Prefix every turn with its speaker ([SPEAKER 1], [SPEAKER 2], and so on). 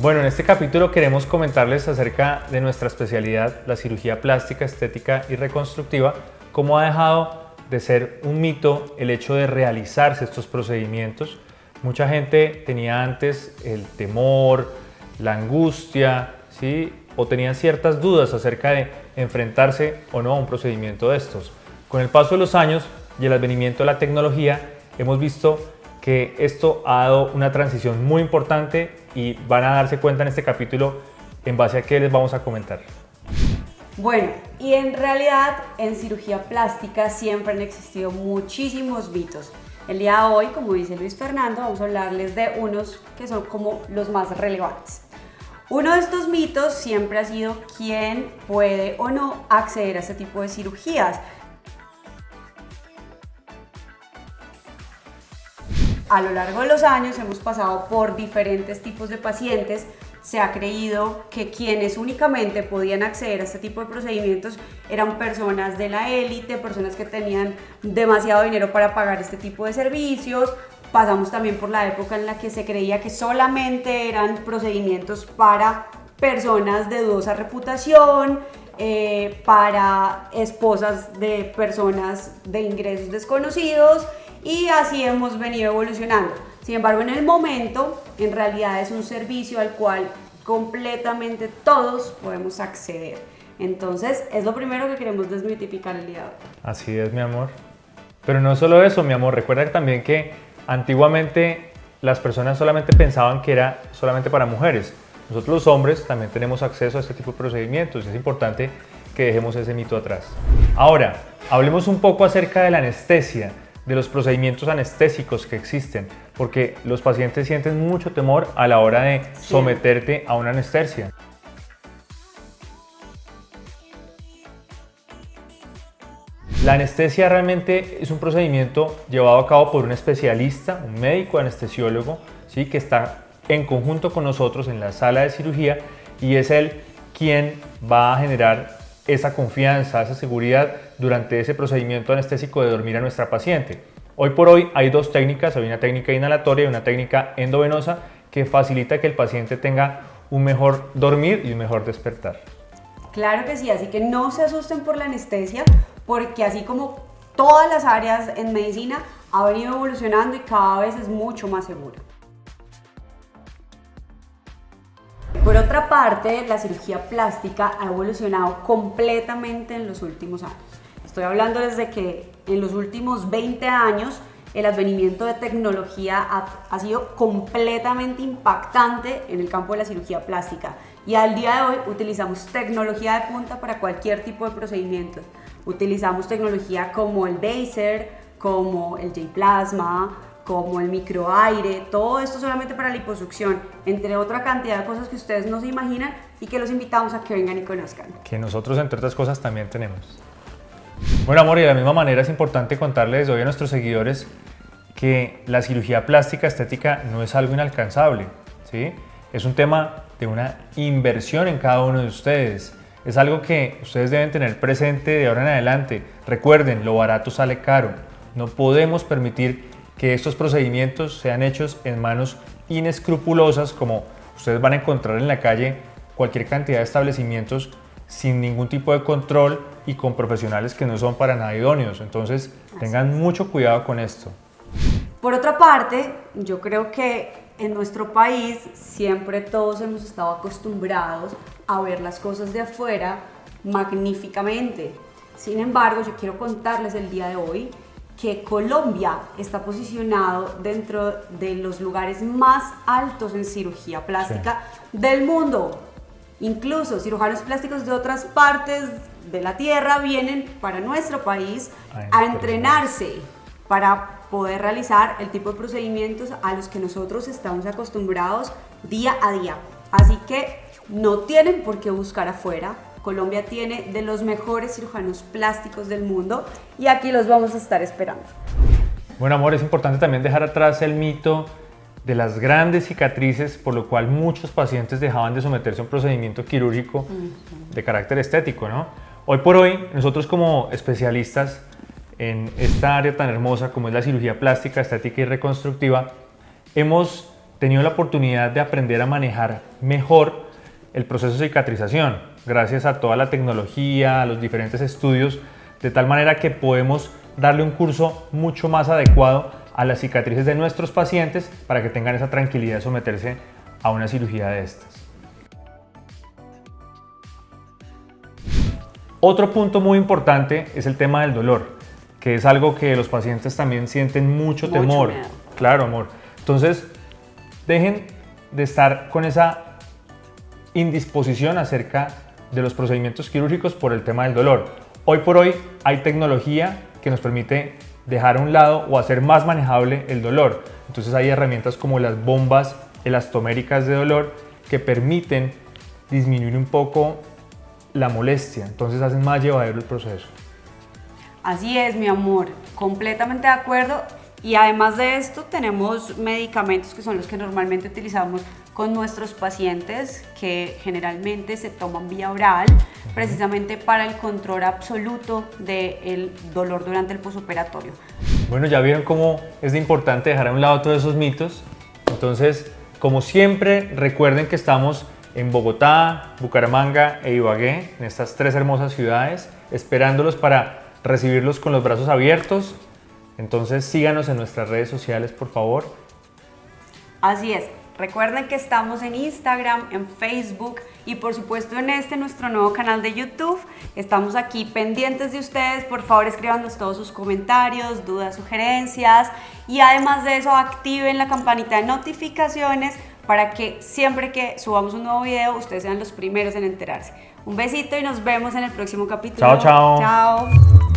[SPEAKER 1] Bueno, en este capítulo queremos comentarles acerca de nuestra especialidad, la cirugía plástica, estética y reconstructiva, cómo ha dejado de ser un mito el hecho de realizarse estos procedimientos. Mucha gente tenía antes el temor, la angustia, ¿sí? O tenían ciertas dudas acerca de enfrentarse o no a un procedimiento de estos. Con el paso de los años y el advenimiento de la tecnología, hemos visto que esto ha dado una transición muy importante y van a darse cuenta en este capítulo en base a qué les vamos a comentar.
[SPEAKER 2] Bueno, y en realidad en cirugía plástica siempre han existido muchísimos mitos. El día de hoy, como dice Luis Fernando, vamos a hablarles de unos que son como los más relevantes. Uno de estos mitos siempre ha sido quién puede o no acceder a este tipo de cirugías. A lo largo de los años hemos pasado por diferentes tipos de pacientes. Se ha creído que quienes únicamente podían acceder a este tipo de procedimientos eran personas de la élite, personas que tenían demasiado dinero para pagar este tipo de servicios. Pasamos también por la época en la que se creía que solamente eran procedimientos para personas de dudosa reputación, para esposas de personas de ingresos desconocidos, y así hemos venido evolucionando. Sin embargo, en el momento, en realidad es un servicio al cual completamente todos podemos acceder. Entonces, es lo primero que queremos desmitificar el día de hoy.
[SPEAKER 1] Así es, mi amor. Pero no solo eso, mi amor. Recuerda también que antiguamente las personas solamente pensaban que era solamente para mujeres. Nosotros los hombres también tenemos acceso a este tipo de procedimientos. Es importante que dejemos ese mito atrás. Ahora, hablemos un poco acerca de la anestesia, de los procedimientos anestésicos que existen, porque los pacientes sienten mucho temor a la hora de someterte a una anestesia. La anestesia realmente es un procedimiento llevado a cabo por un especialista, un médico anestesiólogo, ¿sí? Que está en conjunto con nosotros en la sala de cirugía, y es él quien va a generar esa confianza, esa seguridad durante ese procedimiento anestésico de dormir a nuestra paciente. Hoy por hoy hay dos técnicas, hay una técnica inhalatoria y una técnica endovenosa que facilita que el paciente tenga un mejor dormir y un mejor despertar.
[SPEAKER 2] Claro que sí, así que no se asusten por la anestesia, porque así como todas las áreas en medicina ha venido evolucionando y cada vez es mucho más segura. Por otra parte, la cirugía plástica ha evolucionado completamente en los últimos años. Estoy hablando desde que en los últimos 20 años el advenimiento de tecnología ha sido completamente impactante en el campo de la cirugía plástica, y al día de hoy utilizamos tecnología de punta para cualquier tipo de procedimiento. Utilizamos tecnología como el Laser, como el J-Plasma, como el microaire, todo esto solamente para liposucción, entre otra cantidad de cosas que ustedes no se imaginan y que los invitamos a que vengan y conozcan.
[SPEAKER 1] Que nosotros, entre otras cosas, también tenemos. Bueno, amor, y de la misma manera es importante contarles hoy a nuestros seguidores que la cirugía plástica estética no es algo inalcanzable, ¿sí? Es un tema de una inversión en cada uno de ustedes. Es algo que ustedes deben tener presente de ahora en adelante. Recuerden, lo barato sale caro. No podemos permitir que estos procedimientos sean hechos en manos inescrupulosas, como ustedes van a encontrar en la calle cualquier cantidad de establecimientos sin ningún tipo de control y con profesionales que no son para nada idóneos. Entonces, tengan mucho cuidado con esto.
[SPEAKER 2] Por otra parte, yo creo que en nuestro país siempre todos hemos estado acostumbrados a ver las cosas de afuera magníficamente. Sin embargo, yo quiero contarles el día de hoy que Colombia está posicionado dentro de los lugares más altos en cirugía plástica del mundo. Incluso cirujanos plásticos de otras partes de la tierra vienen para nuestro país a entrenarse para poder realizar el tipo de procedimientos a los que nosotros estamos acostumbrados día a día. Así que no tienen por qué buscar afuera. Colombia tiene de los mejores cirujanos plásticos del mundo y aquí los vamos a estar esperando.
[SPEAKER 1] Bueno, amor, es importante también dejar atrás el mito de las grandes cicatrices, por lo cual muchos pacientes dejaban de someterse a un procedimiento quirúrgico de carácter estético, ¿no? Hoy por hoy, nosotros como especialistas en esta área tan hermosa como es la cirugía plástica, estética y reconstructiva, hemos tenido la oportunidad de aprender a manejar mejor el proceso de cicatrización, gracias a toda la tecnología, a los diferentes estudios, de tal manera que podemos darle un curso mucho más adecuado a las cicatrices de nuestros pacientes para que tengan esa tranquilidad de someterse a una cirugía de estas. Otro punto muy importante es el tema del dolor, que es algo que los pacientes también sienten mucho temor.
[SPEAKER 2] miedo.
[SPEAKER 1] Claro, amor. Entonces, dejen de estar con esa indisposición acerca de los procedimientos quirúrgicos por el tema del dolor. Hoy por hoy hay tecnología que nos permite dejar a un lado o hacer más manejable el dolor. Entonces hay herramientas como las bombas elastoméricas de dolor que permiten disminuir un poco la molestia, entonces hacen más llevadero el proceso.
[SPEAKER 2] Así es, mi amor, completamente de acuerdo. Y además de esto tenemos medicamentos que son los que normalmente utilizamos con nuestros pacientes, que generalmente se toman vía oral, precisamente para el control absoluto del dolor durante el posoperatorio.
[SPEAKER 1] Bueno, ya vieron cómo es de importante dejar a un lado todos esos mitos. Entonces, como siempre, recuerden que estamos en Bogotá, Bucaramanga e Ibagué, en estas 3 hermosas ciudades, esperándolos para recibirlos con los brazos abiertos. Entonces síganos en nuestras redes sociales, por favor.
[SPEAKER 2] Así es, recuerden que estamos en Instagram, en Facebook y por supuesto en nuestro nuevo canal de YouTube. Estamos aquí pendientes de ustedes, por favor escríbanos todos sus comentarios, dudas, sugerencias y además de eso activen la campanita de notificaciones para que siempre que subamos un nuevo video ustedes sean los primeros en enterarse. Un besito y nos vemos en el próximo capítulo.
[SPEAKER 1] Chao, chao.
[SPEAKER 2] Chao.